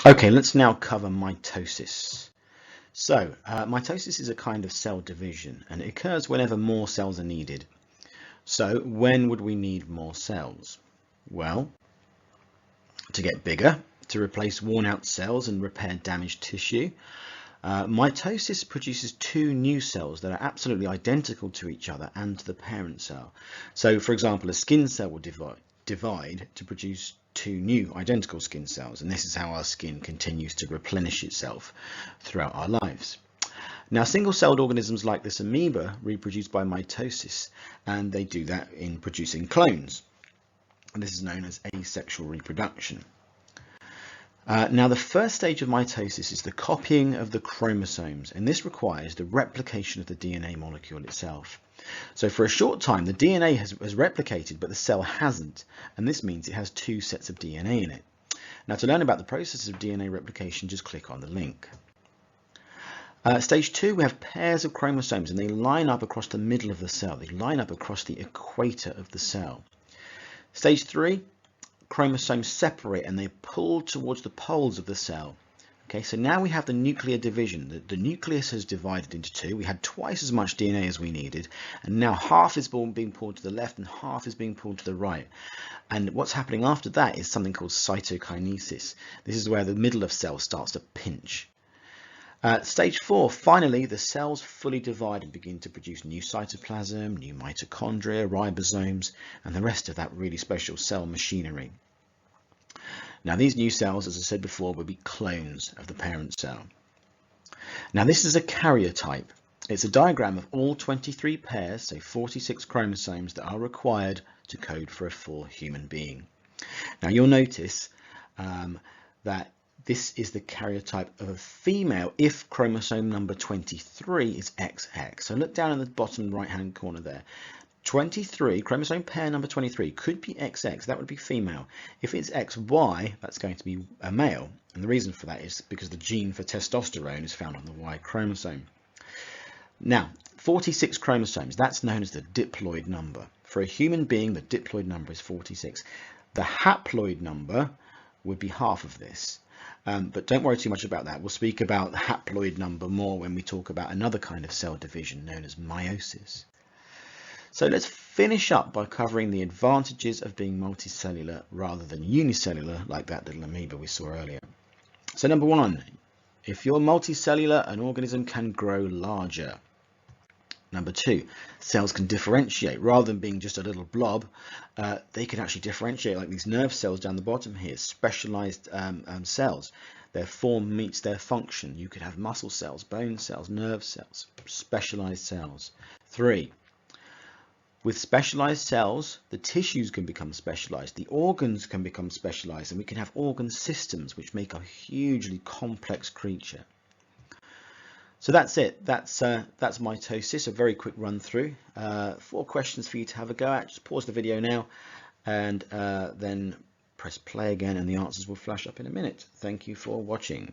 Okay, let's now cover mitosis. So, mitosis is a kind of cell division, and it occurs whenever more cells are needed. So, when would we need more cells? Well, to get bigger, to replace worn-out cells and repair damaged tissue. Mitosis produces two new cells that are absolutely identical to each other and to the parent cell. So, for example, a skin cell will divide to produce two new identical skin cells, and this is how our skin continues to replenish itself throughout our lives. Now, single-celled organisms like this amoeba reproduce by mitosis, and they do that in producing clones. And this is known as asexual reproduction. Now, the first stage of mitosis is the copying of the chromosomes, and this requires the replication of the DNA molecule itself. So for a short time, the DNA has replicated, but the cell hasn't, and this means it has two sets of DNA in it. Now, to learn about the process of DNA replication, just click on the link. Stage 2, we have pairs of chromosomes, and they line up across the middle of the cell. They line up across the equator of the cell. Stage 3, chromosomes separate and they pull towards the poles of the cell. Okay, so now we have the nuclear division. The nucleus has divided into two. We had twice as much DNA as we needed, and now half is being pulled to the left and half is being pulled to the right. And what's happening after that is something called cytokinesis. This is where the middle of cell starts to pinch. Stage 4, finally, the cells fully divide and begin to produce new cytoplasm, new mitochondria, ribosomes, and the rest of that really special cell machinery. Now, these new cells, as I said before, will be clones of the parent cell. Now, this is a karyotype. It's a diagram of all 23 pairs, so 46 chromosomes that are required to code for a full human being. Now, you'll notice that this is the karyotype of a female if chromosome number 23 is XX. So look down in the bottom right-hand corner there. 23, chromosome pair number 23 could be XX, that would be female. If it's XY, that's going to be a male. And the reason for that is because the gene for testosterone is found on the Y chromosome. Now, 46 chromosomes, that's known as the diploid number. For a human being, the diploid number is 46. The haploid number would be half of this. But don't worry too much about that. We'll speak about the haploid number more when we talk about another kind of cell division known as meiosis. So let's finish up by covering the advantages of being multicellular rather than unicellular like that little amoeba we saw earlier. So number 1, if you're multicellular, an organism can grow larger. Number 2, cells can differentiate. Rather than being just a little blob, they can actually differentiate, like these nerve cells down the bottom here, specialized cells. Their form meets their function. You could have muscle cells, bone cells, nerve cells, specialized cells. 3, with specialized cells, the tissues can become specialized, the organs can become specialized, and we can have organ systems which make a hugely complex creature. So that's it. That's mitosis, a very quick run through. 4 questions for you to have a go at. Just pause the video now and then press play again and the answers will flash up in a minute. Thank you for watching.